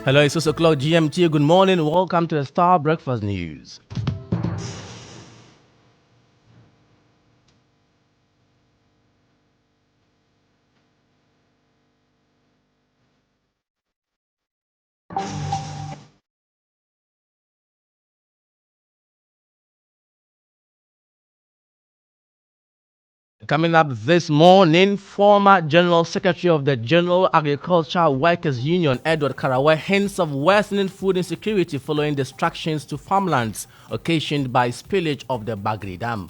Hello, it's 6 o'clock GMT. Good morning. Welcome to the Star Breakfast News. Coming up this morning, former General Secretary of the General Agriculture Workers Union, Edward Karawe, hints of worsening food insecurity following destructions to farmlands occasioned by spillage of the Bagri Dam.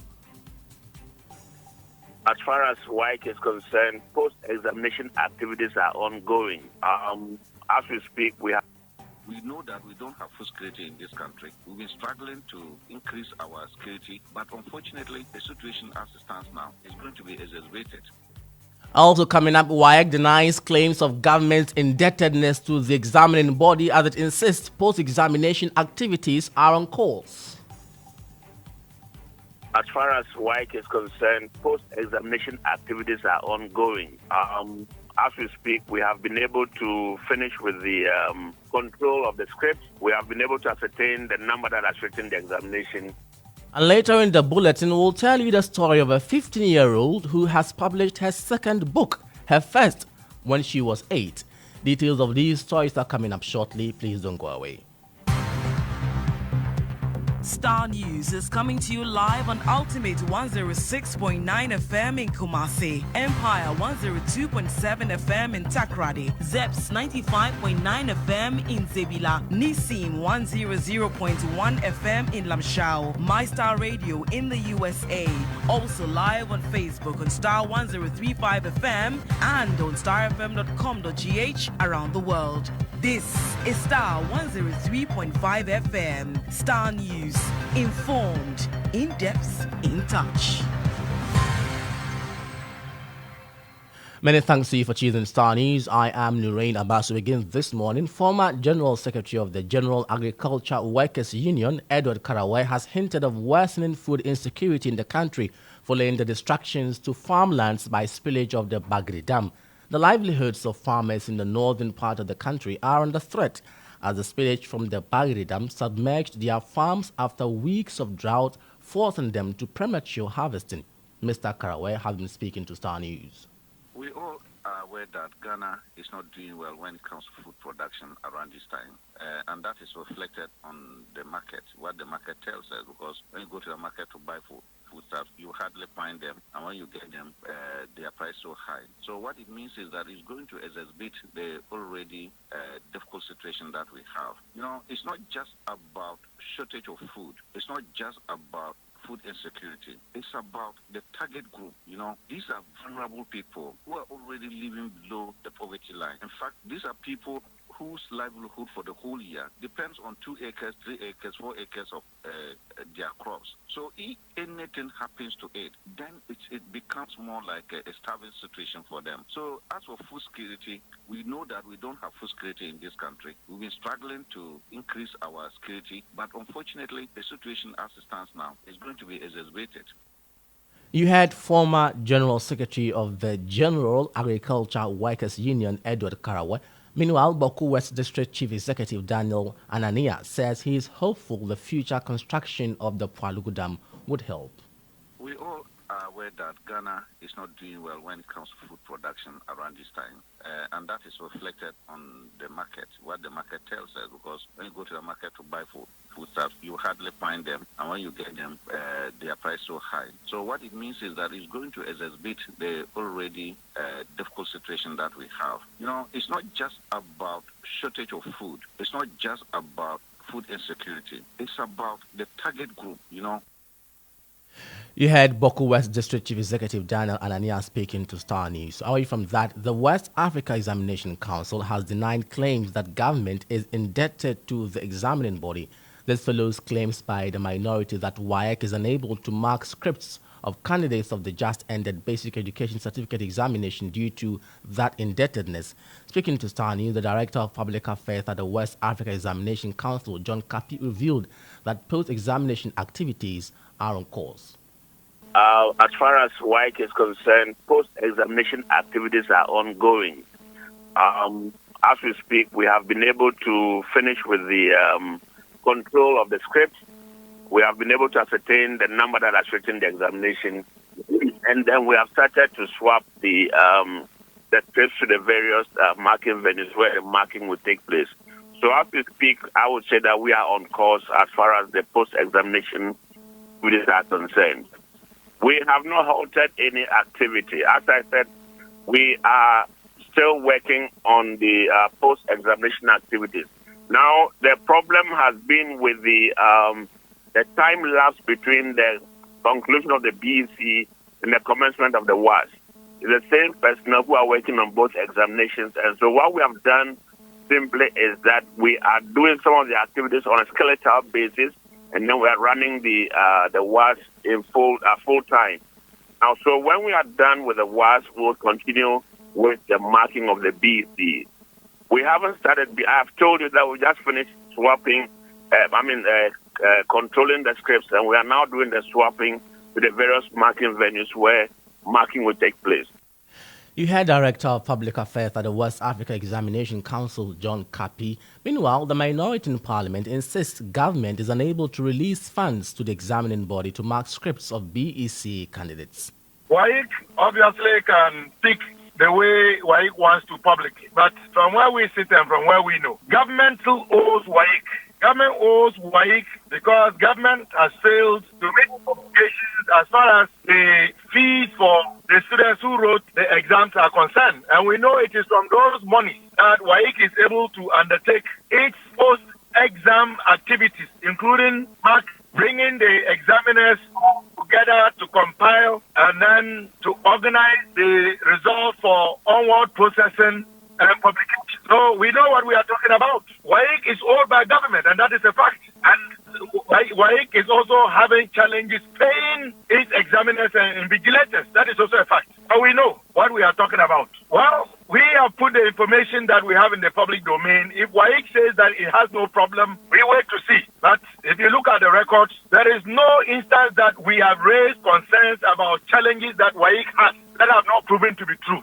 As far as WIC is concerned, post-examination activities are ongoing. As we speak, we know that we don't have food security in this country. We've been struggling to increase our security, but unfortunately, the situation as it stands now is going to be exacerbated. Also coming up, WIC denies claims of government's indebtedness to the examining body as it insists post-examination activities are on course. As far as WIC is concerned, post-examination activities are ongoing. As we speak, we have been able to finish with the control of the script. We have been able to ascertain the number that has written the examination. And later in the bulletin, we'll tell you the story of a 15-year-old who has published her second book, her first, when she was 8. Details of these stories are coming up shortly. Please don't go away. Star News is coming to you live on Ultimate 106.9 FM in Kumasi, Empire 102.7 FM in Takrady, Zeps 95.9 FM in Zebila, Nissim 100.1 FM in Lamshao, My Star Radio in the USA. Also live on Facebook on Star 1035 FM and on starfm.com.gh around the world. This is Star 103.5 FM. Star News. Informed, in depth, in touch. Many thanks to you for choosing Star News. I am Nurein Abass. We begin this morning. Former General Secretary of the General Agriculture Workers Union, Edward Karawe, has hinted of worsening food insecurity in the country following the destructions to farmlands by spillage of the Bagri Dam. The livelihoods of farmers in the northern part of the country are under threat as the spillage from the Bagri Dam submerged their farms after weeks of drought, forcing them to premature harvesting. Mr. Karawe has been speaking to Star News. We all are aware that Ghana is not doing well when it comes to food production around this time. And that is reflected on the market, what the market tells us. Because when you go to the market to buy foodstuffs, you hardly find them. And when you get them, they are priced so high. So what it means is that it's going to exacerbate the already difficult situation that we have. You know, it's not just about shortage of food. It's not just about food insecurity. It's about the target group. You know, these are vulnerable people who are already living below the poverty line. In fact, these are people whose livelihood for the whole year depends on 2 acres, 3 acres, 4 acres of their crops. So if anything happens to it, then it becomes more like a starving situation for them. So as for food security, we know that we don't have food security in this country. We've been struggling to increase our security, but unfortunately, the situation as it stands now is going to be exacerbated. You had former General Secretary of the General Agriculture Workers Union, Edward Karawe. Meanwhile, Boku West District Chief Executive Daniel Anania says he is hopeful the future construction of the Pwalugu Dam would help. We all are aware that Ghana is not doing well when it comes to food production around this time. And that is reflected on the market, what the market tells us. Because when you go to the market to buy foodstuffs, you hardly find them. And when you get them, they are priced so high. So what it means is that it's going to exacerbate the already difficult situation that we have. You know, it's not just about shortage of food. It's not just about food insecurity. It's about the target group, you know. You heard Boku West District Chief Executive Daniel Anania speaking to Star News. Away from that, the West Africa Examination Council has denied claims that government is indebted to the examining body. This follows claims by the minority that WIC is unable to mark scripts of candidates of the just-ended Basic Education Certificate examination due to that indebtedness. Speaking to Star News, the Director of Public Affairs at the West Africa Examination Council, John Kapi, revealed that post-examination activities are on course. As far as WIC is concerned, post-examination activities are ongoing. as we speak, we have been able to finish with the control of the script. We have been able to ascertain the number that has written the examination, and then we have started to swap the scripts to the various marking venues where the marking will take place. So as we speak, I would say that we are on course as far as the post-examination activities are concerned. We have not halted any activity. As I said, we are still working on the post-examination activities. Now, the problem has been with the time lapse between the conclusion of the BEC and the commencement of the WAS. It's the same personnel who are working on both examinations. And so what we have done simply is that we are doing some of the activities on a skeletal basis, and then we are running the WAS in full time. Now, so when we are done with the WAS, we'll continue with the marking of the BEC. We haven't started. I have told you that we just finished swapping, controlling the scripts, and we are now doing the swapping with the various marking venues where marking will take place. You heard Director of Public Affairs at the West Africa Examination Council, John Kapi. Meanwhile, the minority in Parliament insists government is unable to release funds to the examining body to mark scripts of BEC candidates. WAEC obviously can speak the way WAEC wants to publicly, but from where we sit and from where we know, government still owes WAEC. Government owes WAEC because government has failed to make obligations as far as the fees for the students who wrote the exams are concerned. And we know it is from those monies that WAEC is able to undertake its post-exam activities, including bringing the examiners together to compile and then to organize the results for onward processing and publication. So we know what we are talking about. WAEC is owned by government, and that is a fact. And WAEC is also having challenges paying its examiners and invigilators. That is also a fact. So we know what we are talking about. Well, we have put the information that we have in the public domain. If WAEC says that it has no problem, we wait to see. But if you look at the records, there is no instance that we have raised concerns about challenges that WAEC has that have not proven to be true.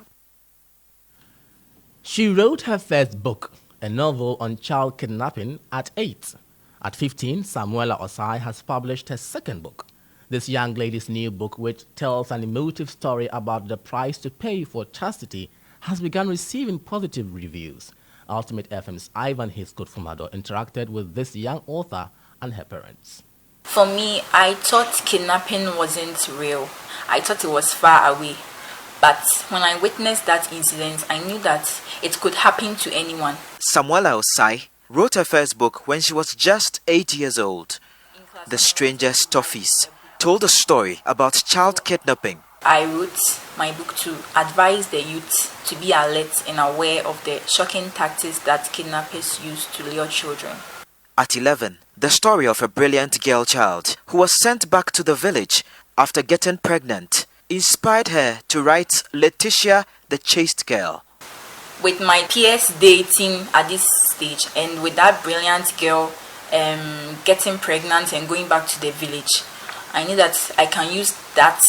She wrote her first book, a novel on child kidnapping, at 8. At 15, Samuela Osai has published her second book. This young lady's new book, which tells an emotive story about the price to pay for chastity, has begun receiving positive reviews. Ultimate FM's Ivan Hiskut-Fumado interacted with this young author and her parents. For me, I thought kidnapping wasn't real. I thought it was far away. But when I witnessed that incident, I knew that it could happen to anyone. Samuela Osai wrote her first book when she was just 8 years old. The Stranger's Toffees told a story about child kidnapping. I wrote my book to advise the youth to be alert and aware of the shocking tactics that kidnappers use to lure children. At 11, the story of a brilliant girl child who was sent back to the village after getting pregnant inspired her to write Letitia the Chaste Girl. With my peers dating at this stage and with that brilliant girl getting pregnant and going back to the village, I knew that I can use that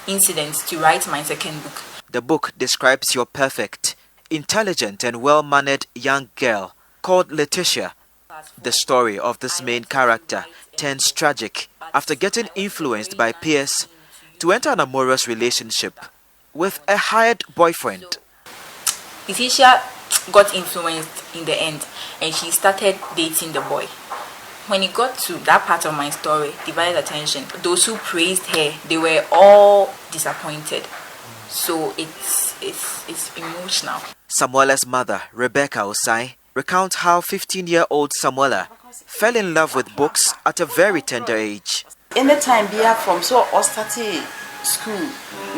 incident to write my second book. The book describes your perfect, intelligent and well-mannered young girl called Letitia. The story of this main character turns tragic after getting influenced by peers to enter an amorous relationship with a hired boyfriend. Letitia got influenced in the end and she started dating the boy. When it got to that part of my story, divided attention, those who praised her, they were all disappointed. So it's emotional. Samuela's mother, Rebecca Osai, recounts how 15-year-old Samuela fell in love with books at a very tender age. Anytime we are from started school,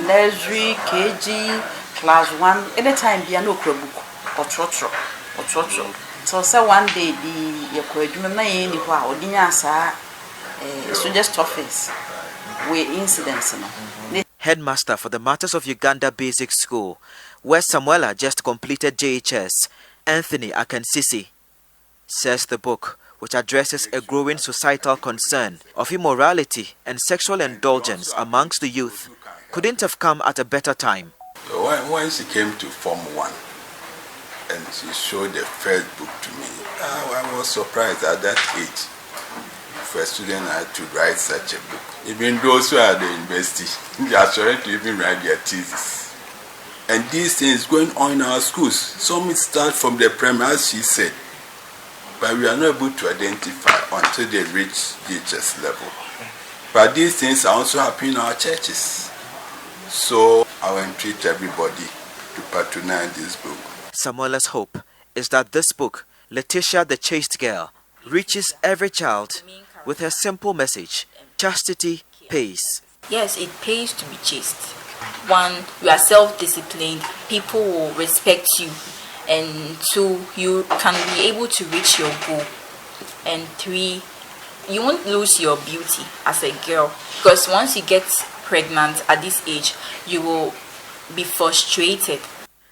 nursery, KG, class 1, anytime we are no book or trotro. So one day the suggest office with incidents. Headmaster for the Matters of Uganda Basic School, where Samuela just completed JHS, Anthony Akansisi, says the book, which addresses a growing societal concern of immorality and sexual indulgence amongst the youth, couldn't have come at a better time. Once he came to Form 1, and she showed the first book to me. I was surprised at that age. For a student, I had to write such a book. Even those who are at the university, they are trying to even write their thesis. And these things going on in our schools. Some start from the primary, as she said, but we are not able to identify until they reach DHS level. But these things are also happening in our churches. So I will entreat everybody to patronize this book. Samuela's hope is that this book, Letitia the Chaste Girl, reaches every child with her simple message: chastity pays. Yes, it pays to be chaste. 1, you are self-disciplined, people will respect you. And 2, you can be able to reach your goal. And 3, you won't lose your beauty as a girl, because once you get pregnant at this age, you will be frustrated.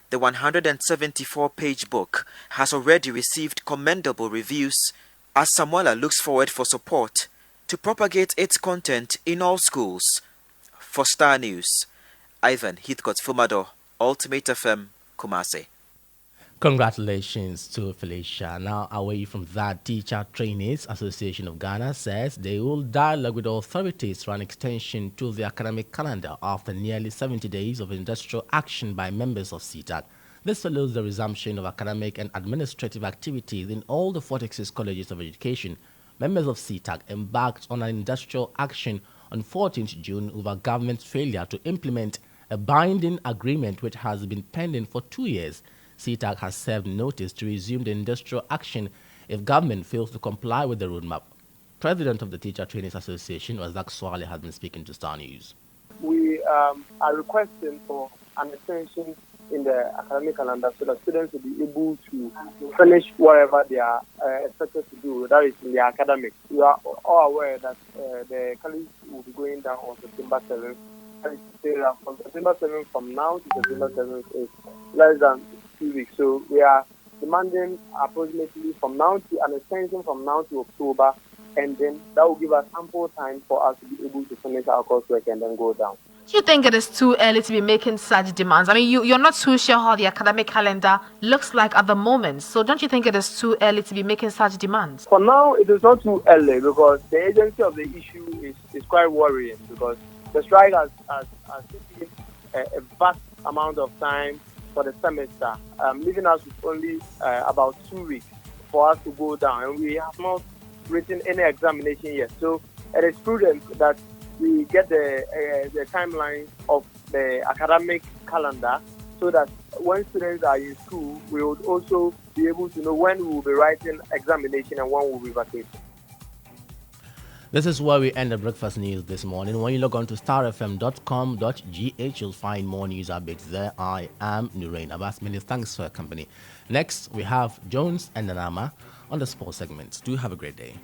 The 174-page book has already received commendable reviews, as Samuela looks forward for support to propagate its content in all schools. For Star News, Ivan Heathcote-Fumado, Ultimate FM, Kumasi. Congratulations to Felicia. Now, away from that, Teacher Trainees Association of Ghana says they will dialogue with authorities for an extension to the academic calendar after nearly 70 days of industrial action by members of CTAC. This follows the resumption of academic and administrative activities in all the 46 colleges of education. Members of CTAC embarked on an industrial action on 14th June over government's failure to implement a binding agreement which has been pending for 2 years. CTAC has served notice to resume the industrial action if government fails to comply with the roadmap. President of the Teacher Trainees Association, Razak Swale, has been speaking to Star News. We are requesting for an extension in the academic calendar so that students will be able to finish whatever they are expected to do, that is in the academics. We are all aware that the college will be going down on September 7th. And from September 7th from now to September 7th is less than 2 weeks. So we are demanding approximately from now to an extension from now to October, and then that will give us ample time for us to be able to finish our coursework and then go down. Do you think it is too early to be making such demands? I mean, you're not too sure how the academic calendar looks like at the moment. So don't you think it is too early to be making such demands? For now, it is not too early because the urgency of the issue is quite worrying, because the strike has taken a vast amount of time for the semester, leaving us with only about 2 weeks for us to go down. And we have not written any examination yet. So it is prudent that we get the timeline of the academic calendar so that when students are in school, we would also be able to know when we will be writing examination and when we will be vacating. This is where we end the breakfast news this morning. When you log on to starfm.com.gh, you'll find more news updates there. I am Nurein. Abass, many thanks for your company. Next, we have Jones and Nanama on the sports segment. Do have a great day.